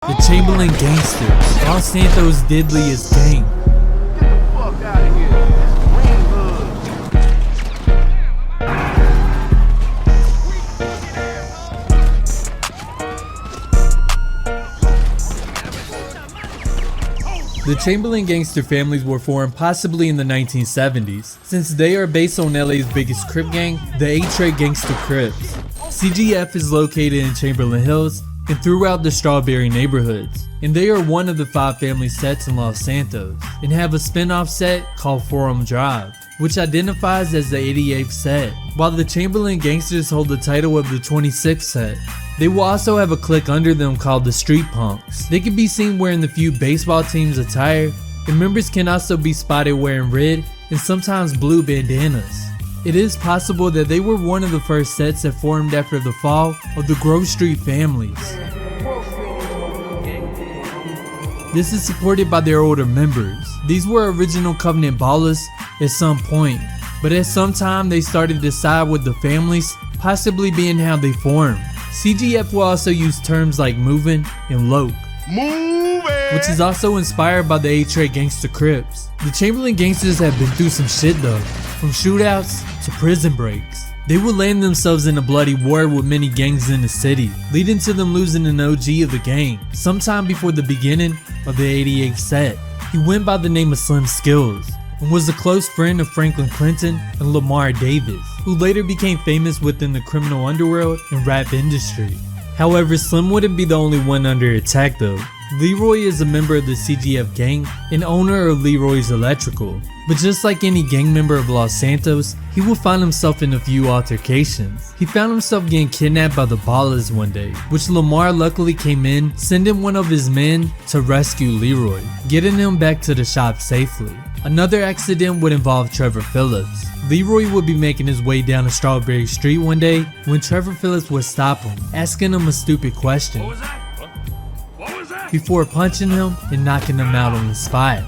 The Chamberlain Gangsters, Los Santos' deadliest gang. Get the fuck out of here. That's green hood. The Chamberlain Gangster Families were formed possibly in the 1970s, since they are based on LA's biggest Crip gang, the A-Tray Gangster Crips. CGF is located in Chamberlain Hills and throughout the Strawberry neighborhoods, and they are one of the 5 family sets in Los Santos, and have a spin-off set called Forum Drive, which identifies as the 88th set, while the Chamberlain Gangsters hold the title of the 26th set. They will also have a clique under them called the Street Punks. They can be seen wearing the few baseball team's attire, and members can also be spotted wearing red and sometimes blue bandanas. It is possible that they were one of the first sets that formed after the fall of the Grove Street families. This is supported by their older members. These were original Covenant ballers at some point, but at some time they started to side with the families, possibly being how they formed. CGF will also use terms like moving and loke, which is also inspired by the A-Tray Gangster Crips. The Chamberlain Gangsters have been through some shit though, from shootouts to prison breaks. They would land themselves in a bloody war with many gangs in the city, leading to them losing an OG of the gang sometime before the beginning of the 88th set. He went by the name of Slim Skills and was a close friend of Franklin Clinton and Lamar Davis, who later became famous within the criminal underworld and rap industry. However, Slim wouldn't be the only one under attack though. Leroy is a member of the CGF gang and owner of Leroy's Electrical, but just like any gang member of Los Santos, he would find himself in a few altercations. He found himself getting kidnapped by the Ballers one day, which Lamar luckily came in, sending one of his men to rescue Leroy, getting him back to the shop safely. Another accident would involve Trevor Phillips. Leroy would be making his way down a Strawberry Street one day when Trevor Phillips would stop him, asking him a stupid question. What was that? Before punching him and knocking him out on the spot.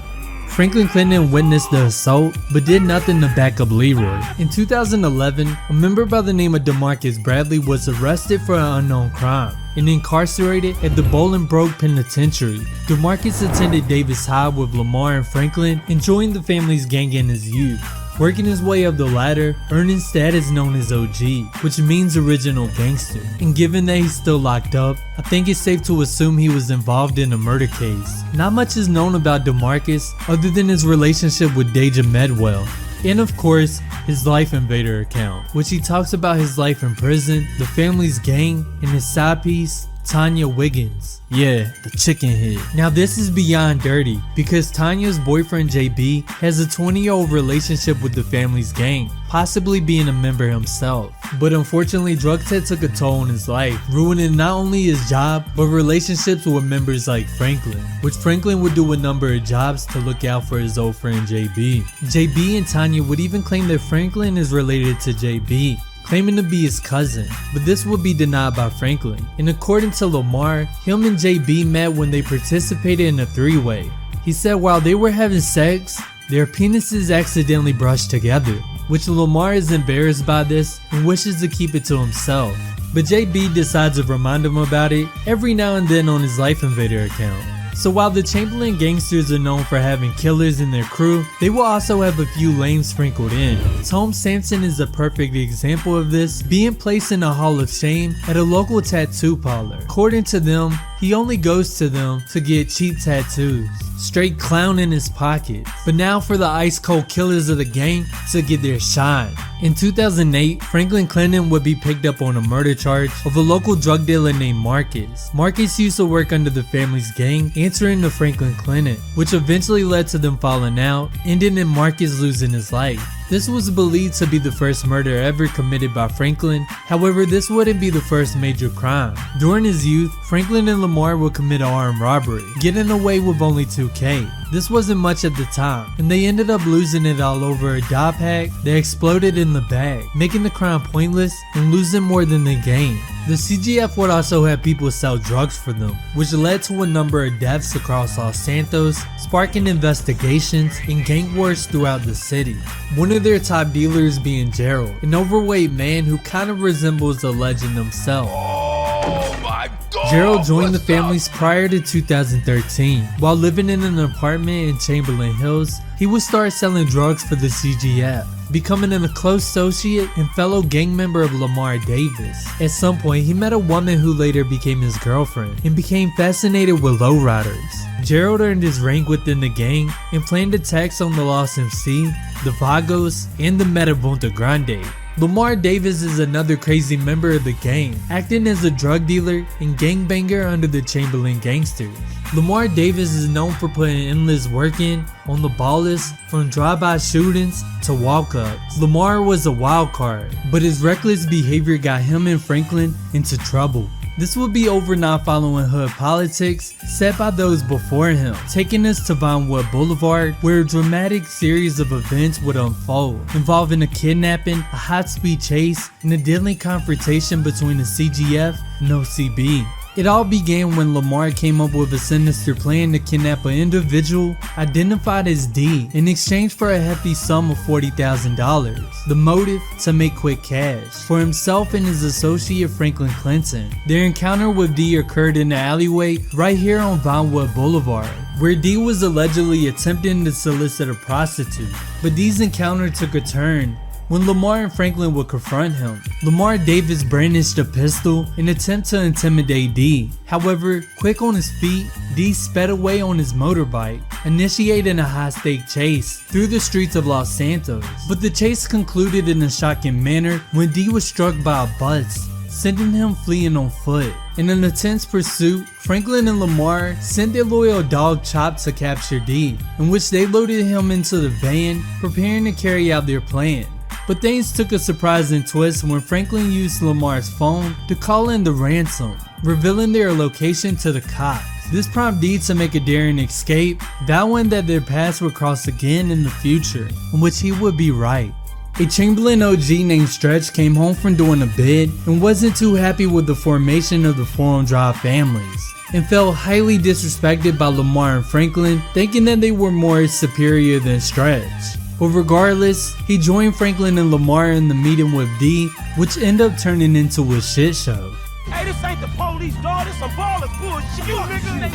Franklin Clinton witnessed the assault, but did nothing to back up Leroy. In 2011, a member by the name of DeMarcus Bradley was arrested for an unknown crime and incarcerated at the Bolingbroke Penitentiary. DeMarcus attended Davis High with Lamar and Franklin and joined the family's gang in his youth, working his way up the ladder, earning status known as OG, which means original gangster. And given that he's still locked up, I think it's safe to assume he was involved in a murder case. Not much is known about DeMarcus other than his relationship with Deja Medwell, and of course, his Life Invader account, which he talks about his life in prison, the family's gang, and his side piece, Tanya Wiggins. Yeah, the chicken head. Now this is beyond dirty, because Tanya's boyfriend JB has a 20-year-old relationship with the family's gang, possibly being a member himself. But unfortunately, drugs had took a toll on his life, ruining not only his job, but relationships with members like Franklin, which Franklin would do a number of jobs to look out for his old friend JB. JB and Tanya would even claim that Franklin is related to JB, claiming to be his cousin, but this would be denied by Franklin. And according to Lamar, him and JB met when they participated in a 3-way. He said while they were having sex, their penises accidentally brushed together, which Lamar is embarrassed by this and wishes to keep it to himself. But JB decides to remind him about it every now and then on his Life Invader account. So while the Chamberlain Gangsters are known for having killers in their crew, they will also have a few lames sprinkled in. Tom Sampson is a perfect example of this, being placed in a Hall of Shame at a local tattoo parlor. According to them, he only goes to them to get cheap tattoos, straight clown in his pockets. But now for the ice cold killers of the gang to get their shine. In 2008, Franklin Clinton would be picked up on a murder charge of a local drug dealer named Marcus. Marcus used to work under the family's gang, answering to Franklin Clinton, which eventually led to them falling out, ending in Marcus losing his life. This was believed to be the first murder ever committed by Franklin. However, this wouldn't be the first major crime. During his youth, Franklin and Lamar would commit an armed robbery, getting away with only $2K. This wasn't much at the time, and they ended up losing it all over a dye pack that exploded in the bag, making the crime pointless and losing more than they gained. The CGF would also have people sell drugs for them, which led to a number of deaths across Los Santos, sparking investigations and gang wars throughout the city. One of their top dealers being Gerald, an overweight man who kind of resembles the legend himself. Oh my Gerald joined the families prior to 2013. While living in an apartment in Chamberlain Hills, he would start selling drugs for the CGF, becoming a close associate and fellow gang member of Lamar Davis. At some point, he met a woman who later became his girlfriend and became fascinated with lowriders. Gerald earned his rank within the gang and planned attacks on the Lost MC, the Vagos, and the Metabonta Grande. Lamar Davis is another crazy member of the gang, acting as a drug dealer and gangbanger under the Chamberlain Gangsters. Lamar Davis is known for putting endless work in on the ballers, from drive-by shootings to walk-ups. Lamar was a wild card, but his reckless behavior got him and Franklin into trouble. This would be over not following hood politics set by those before him, taking us to Vinewood Boulevard, where a dramatic series of events would unfold, involving a kidnapping, a high-speed chase, and a deadly confrontation between the CGF and OCB. It all began when Lamar came up with a sinister plan to kidnap an individual identified as D in exchange for a hefty sum of $40,000. The motive? To make quick cash for himself and his associate Franklin Clinton. Their encounter with D occurred in the alleyway right here on Vinewood Boulevard, where D was allegedly attempting to solicit a prostitute. But D's encounter took a turn when Lamar and Franklin would confront him. Lamar Davis brandished a pistol in an attempt to intimidate D. However, quick on his feet, D sped away on his motorbike, initiating a high-stake chase through the streets of Los Santos. But the chase concluded in a shocking manner when D was struck by a bus, sending him fleeing on foot. In an intense pursuit, Franklin and Lamar sent their loyal dog Chop to capture D, in which they loaded him into the van, preparing to carry out their plan. But things took a surprising twist when Franklin used Lamar's phone to call in the ransom, revealing their location to the cops. This prompted D to make a daring escape, vowing that their paths would cross again in the future, in which he would be right. A Chamberlain OG named Stretch came home from doing a bid and wasn't too happy with the formation of the Forum Drive families, and felt highly disrespected by Lamar and Franklin, thinking that they were more superior than Stretch. But regardless, he joined Franklin and Lamar in the meeting with D, which ended up turning into a shit show. Hey, this ain't the police, dog. This some ballers bullshit. You niggas.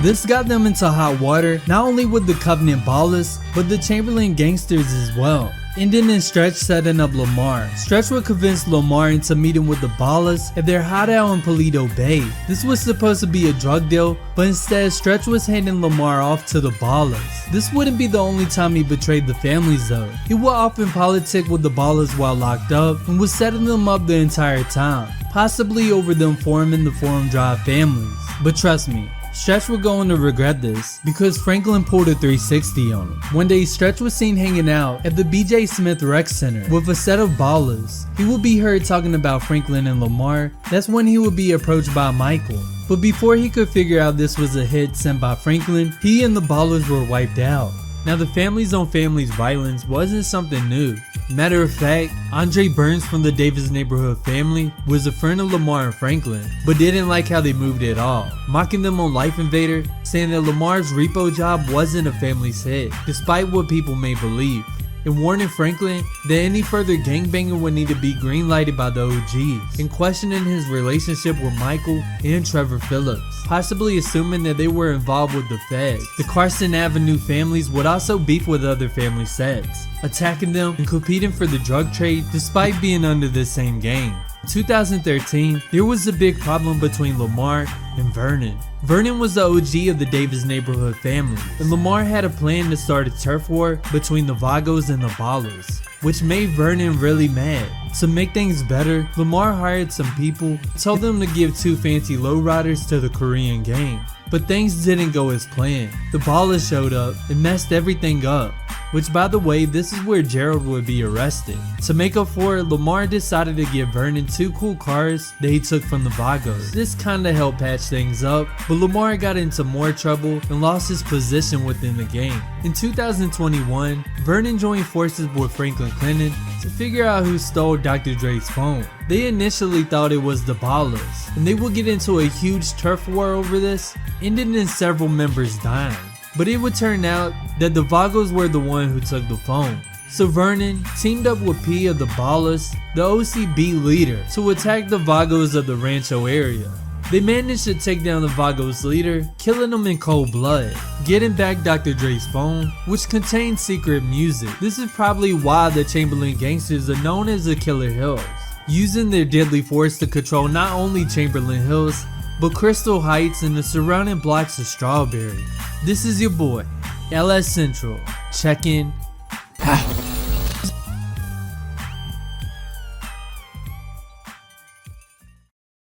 This got them into hot water, not only with the Covenant Ballers, but the Chamberlain Gangsters as well. Ending in Stretch setting up Lamar. Stretch would convince Lamar into meeting with the Ballers at their hideout in Paleto Bay. This was supposed to be a drug deal, but instead Stretch was handing Lamar off to the Ballers. This wouldn't be the only time he betrayed the families though. He would often politic with the Ballers while locked up and was setting them up the entire time, possibly over them forming the Forum Drive families. But trust me, Stretch was going to regret this because Franklin pulled a 360 on him. One day, Stretch was seen hanging out at the BJ Smith Rec Center with a set of ballers. He would be heard talking about Franklin and Lamar. That's when he would be approached by Michael. But before he could figure out this was a hit sent by Franklin, he and the ballers were wiped out. Now, the families on families violence wasn't something new. Matter of fact, Andre Burns from the Davis neighborhood family was a friend of Lamar and Franklin, but didn't like how they moved at all, mocking them on Life Invader, saying that Lamar's repo job wasn't a family's hit, despite what people may believe, and warning Franklin that any further gangbanging would need to be green-lighted by the OGs, and questioning his relationship with Michael and Trevor Phillips, possibly assuming that they were involved with the feds. The Carson Avenue families would also beef with other family sets, attacking them and competing for the drug trade despite being under the same gang. In 2013, there was a big problem between Lamar and Vernon. Vernon was the OG of the Davis neighborhood family, and Lamar had a plan to start a turf war between the Vagos and the Ballers, which made Vernon really mad. To make things better, Lamar hired some people, told them to give 2 fancy lowriders to the Korean gang. But things didn't go as planned. The Ballers showed up and messed everything up. Which, by the way, this is where Gerald would be arrested. To make up for it, Lamar decided to give Vernon 2 cool cars that he took from the Vagos. This kinda helped patch things up, but Lamar got into more trouble and lost his position within the gang. In 2021, Vernon joined forces with Franklin Clinton to figure out who stole Dr. Dre's phone. They initially thought it was the Ballers, and they would get into a huge turf war over this, ending in several members dying. But it would turn out that the Vagos were the one who took the phone. So Vernon teamed up with P of the Ballers, the OCB leader, to attack the Vagos of the Rancho area. They managed to take down the Vagos leader, killing him in cold blood, getting back Dr. Dre's phone, which contained secret music. This is probably why the Chamberlain gangsters are known as the Killer Hills, using their deadly force to control not only Chamberlain Hills, but Crystal Heights and the surrounding blocks of Strawberry. This is your boy, LS Central. Check in.